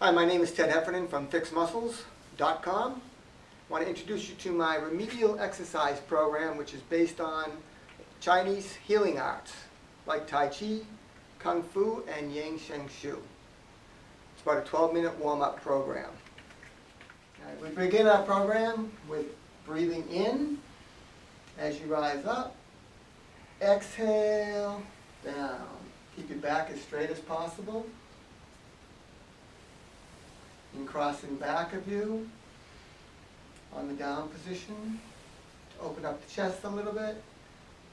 Hi, my name is Ted Heffernan from FixMuscles.com. I want to introduce you to my Remedial exercise program, which is based on Chinese healing arts like Tai Chi, Kung Fu, and Yang Sheng Shu. It's about a 12-minute warm-up program. All right, we begin our program with breathing in as you rise up. Exhale, down. Keep your back as straight as possible. And crossing back of you on the down position to open up the chest a little bit.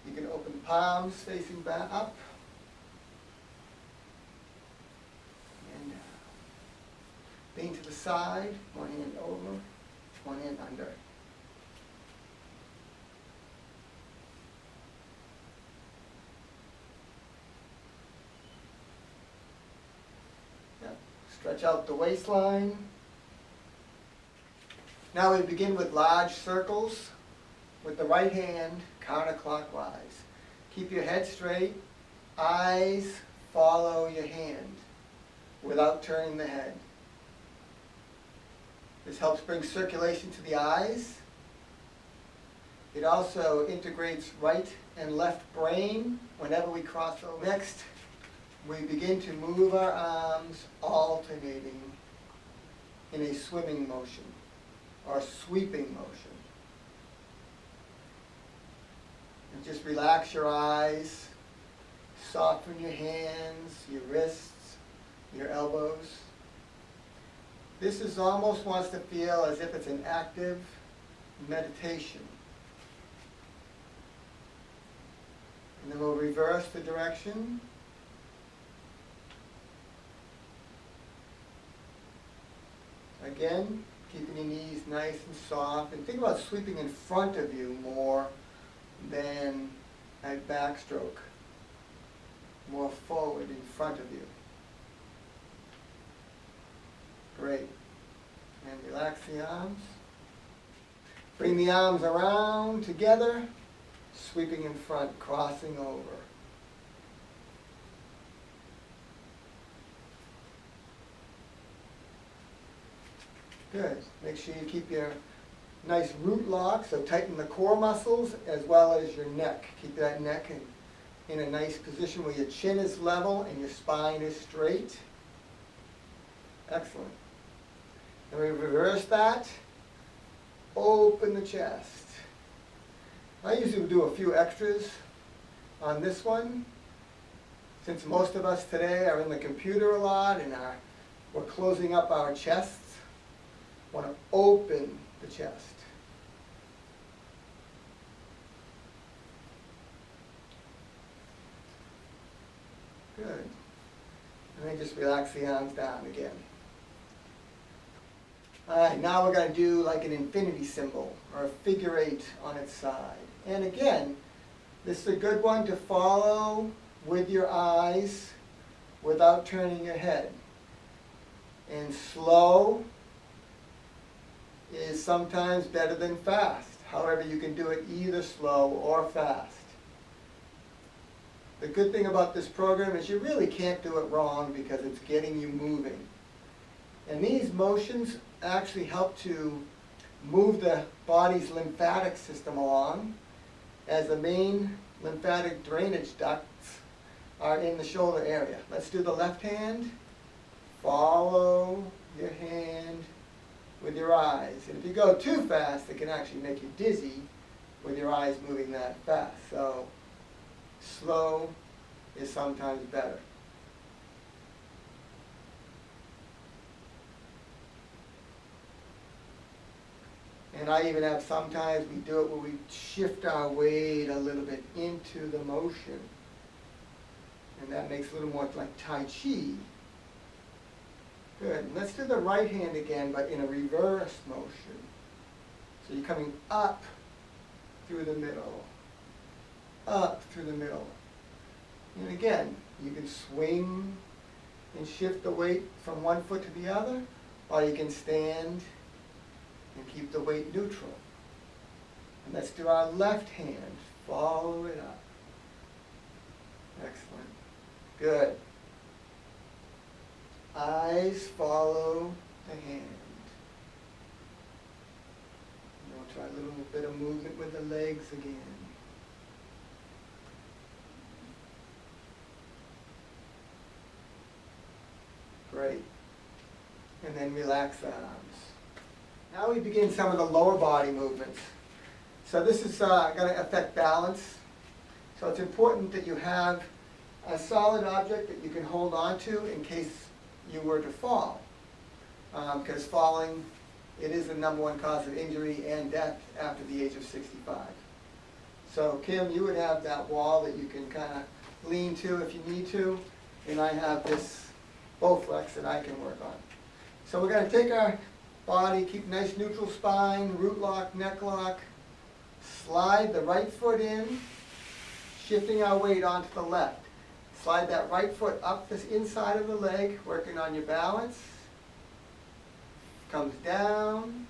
You can open the palms facing back up and down. Lean to the side, one hand over, one hand under. Stretch out the waistline. Now we begin with large circles with the right hand counterclockwise. Keep your head straight. Eyes follow your hand without turning the head. This helps bring circulation to the eyes. It also integrates right and left brain whenever we cross over. Next, we begin to move our arms alternating in a swimming motion or sweeping motion. And just relax your eyes, soften your hands, your wrists, your elbows. This is almost wants to feel as if it's an active meditation. And then we'll reverse the direction. Again, keeping your knees nice and soft. And think about sweeping in front of you more than a backstroke. More forward in front of you. Great. And relax the arms. Bring the arms around together, sweeping in front, crossing over. Good. Make sure you keep your nice root lock, so tighten the core muscles as well as your neck. Keep that neck in a nice position where your chin is level and your spine is straight. Excellent. And we reverse that. Open the chest. I usually do a few extras on this one. Since most of us today are in the computer a lot and we're closing up our chests, want to open the chest. Good. And then just relax the arms down again. All right, now we're going to do like an infinity symbol or a figure 8 on its side. And again, this is a good one to follow with your eyes without turning your head. And slow is sometimes better than fast. However, you can do it either slow or fast. The good thing about this program is you really can't do it wrong because it's getting you moving. And these motions actually help to move the body's lymphatic system along, as the main lymphatic drainage ducts are in the shoulder area. Let's do the left hand. Follow your hand with your eyes. And if you go too fast, it can actually make you dizzy with your eyes moving that fast. So slow is sometimes better. And I even have sometimes we do it where we shift our weight a little bit into the motion. And that makes it a little more like Tai Chi. Good. Let's do the right hand again, but in a reverse motion. So you're coming up through the middle, up through the middle. And again, you can swing and shift the weight from one foot to the other, or you can stand and keep the weight neutral. And let's do our left hand. Follow it up. Excellent. Good. Eyes follow the hand. And we'll try a little bit of movement with the legs again. Great. And then relax the arms. Now we begin some of the lower body movements. So this is going to affect balance. So it's important that you have a solid object that you can hold on to in case you were to fall. Because falling, it is the #1 cause of injury and death after the age of 65. So Kim, you would have that wall that you can kind of lean to if you need to. And I have this Bowflex that I can work on. So we're going to take our body, keep a nice neutral spine, root lock, neck lock, slide the right foot in, shifting our weight onto the left. Slide that right foot up this inside of the leg, working on your balance. Comes down,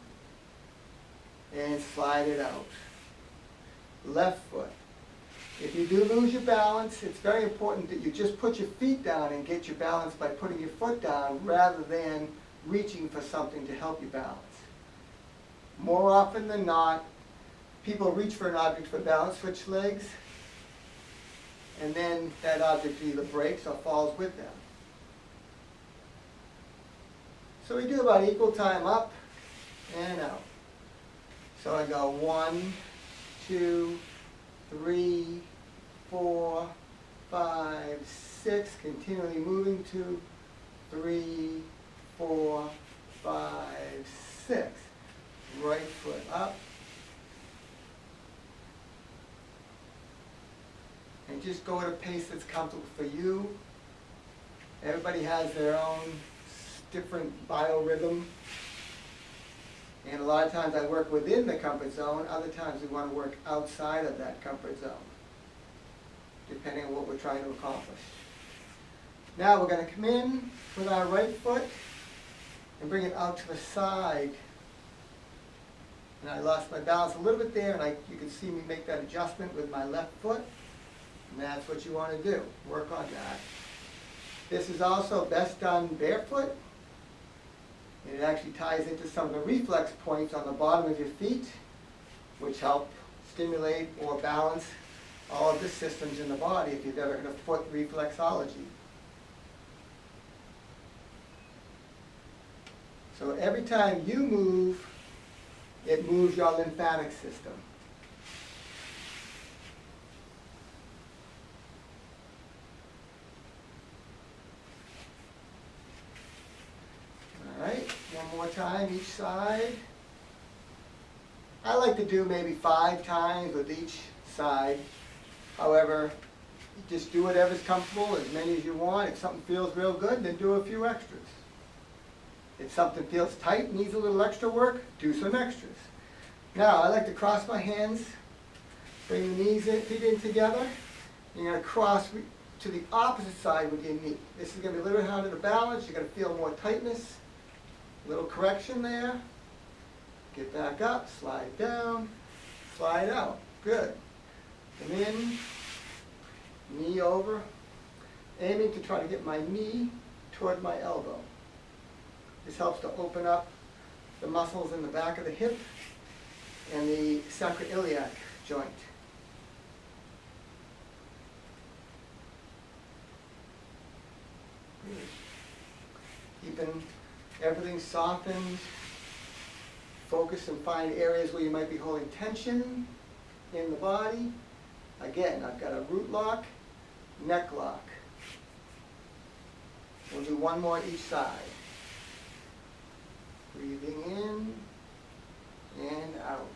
and slide it out. Left foot. If you do lose your balance, it's very important that you just put your feet down and get your balance by putting your foot down rather than reaching for something to help you balance. More often than not, people reach for an object for balance, switch legs, and then that object either breaks or falls with them. So we do about equal time up and out. So I go 1, 2, 3, 4, 5, 6, continually moving 2, 3, 4, 5, 6. Right foot up. And just go at a pace that's comfortable for you. Everybody has their own different biorhythm. And a lot of times I work within the comfort zone. Other times we want to work outside of that comfort zone, depending on what we're trying to accomplish. Now we're going to come in with our right foot and bring it out to the side. And I lost my balance a little bit there, and you can see me make that adjustment with my left foot. And that's what you want to do. Work on that. This is also best done barefoot. It actually ties into some of the reflex points on the bottom of your feet, which help stimulate or balance all of the systems in the body if you've ever had a foot reflexology. So every time you move, it moves your lymphatic system. All right, one more time each side. I like to do maybe 5 times with each side. However, just do whatever's comfortable, as many as you want. If something feels real good, then do a few extras. If something feels tight, needs a little extra work, do some extras. Now, I like to cross my hands, bring the knees in, feet in together. You're going to cross to the opposite side with your knee. This is going to be a little bit harder to balance. You're going to feel more tightness. A little correction there. Get back up, slide down, slide out. Good. Come in, knee over, aiming to try to get my knee toward my elbow. This helps to open up the muscles in the back of the hip and the sacroiliac joint. Keeping everything softened. Focus and find areas where you might be holding tension in the body. Again, I've got a root lock, neck lock. We'll do one more on each side. Breathing in and out.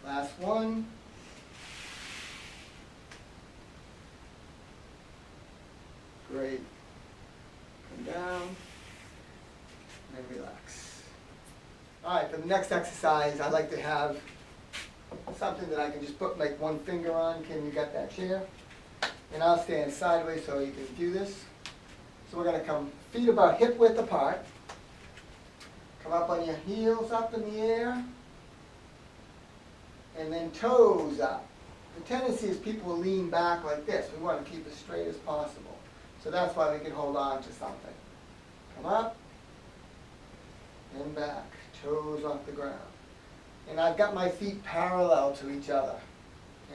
Last one. Great. Come down and relax. All right, for the next exercise, I'd like to have something that I can just put like one finger on. Kim, you got that chair? And I'll stand sideways so you can do this. So we're going to come feet about hip width apart. Come up on your heels up in the air. And then toes up. The tendency is people will lean back like this. We want to keep as straight as possible. So that's why we can hold on to something. Come up and back, toes off the ground. And I've got my feet parallel to each other.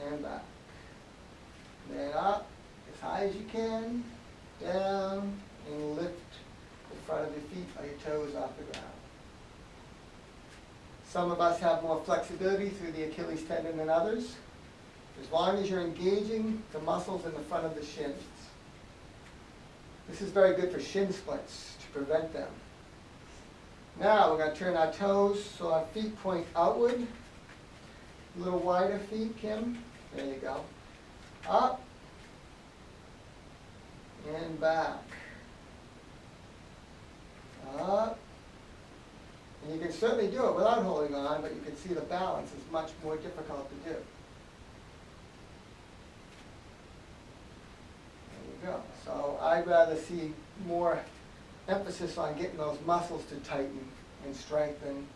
And back. Then up as high as you can, down, and lift the front of your feet or your toes off the ground. Some of us have more flexibility through the Achilles tendon than others, as long as you're engaging the muscles in the front of the shins. This is very good for shin splints, to prevent them. Now we're going to turn our toes so our feet point outward. A little wider feet, Kim. There you go. Up and back. Up. And you can certainly do it without holding on, but you can see the balance is much more difficult to do. There you go. So I'd rather see more emphasis on getting those muscles to tighten and strengthen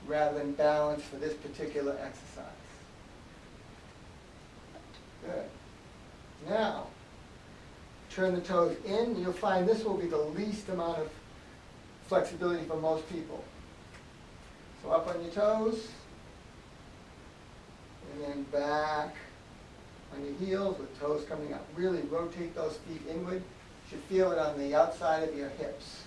rather than balance for this particular exercise. Good. Now, turn the toes in. You'll find this will be the least amount of flexibility for most people. So up on your toes, and then back on your heels with toes coming up. Really rotate those feet inward. You should feel it on the outside of your hips.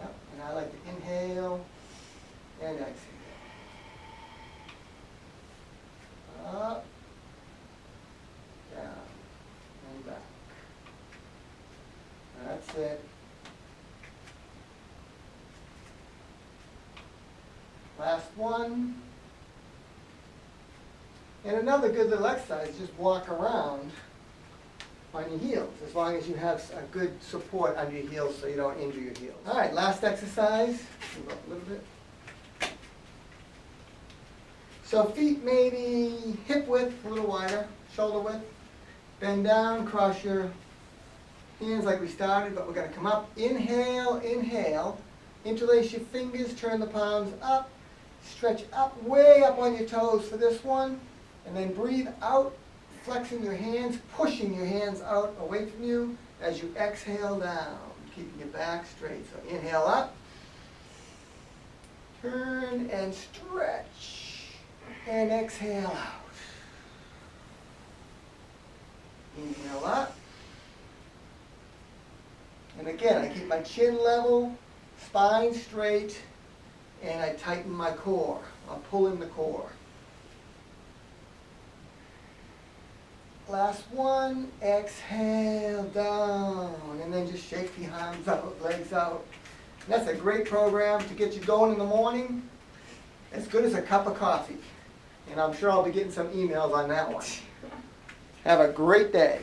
Yep, and I like to inhale and exhale. Up, down, and back. That's it. Last one. And another good little exercise is just walk around on your heels, as long as you have a good support under your heels so you don't injure your heels. All right, last exercise. Move up a little bit. So feet maybe hip width, a little wider, shoulder width. Bend down, cross your hands like we started, but we're going to come up. Inhale, inhale. Interlace your fingers, turn the palms up. Stretch up, way up on your toes for this one. And then breathe out, flexing your hands, pushing your hands out away from you as you exhale down, keeping your back straight. So inhale up. Turn and stretch. And exhale out. Inhale up. And again, I keep my chin level, spine straight, and I tighten my core. I'll pull in the core. Last one, exhale down, and then just shake the arms out, legs out. And that's a great program to get you going in the morning, as good as a cup of coffee. And I'm sure I'll be getting some emails on that one. Have a great day.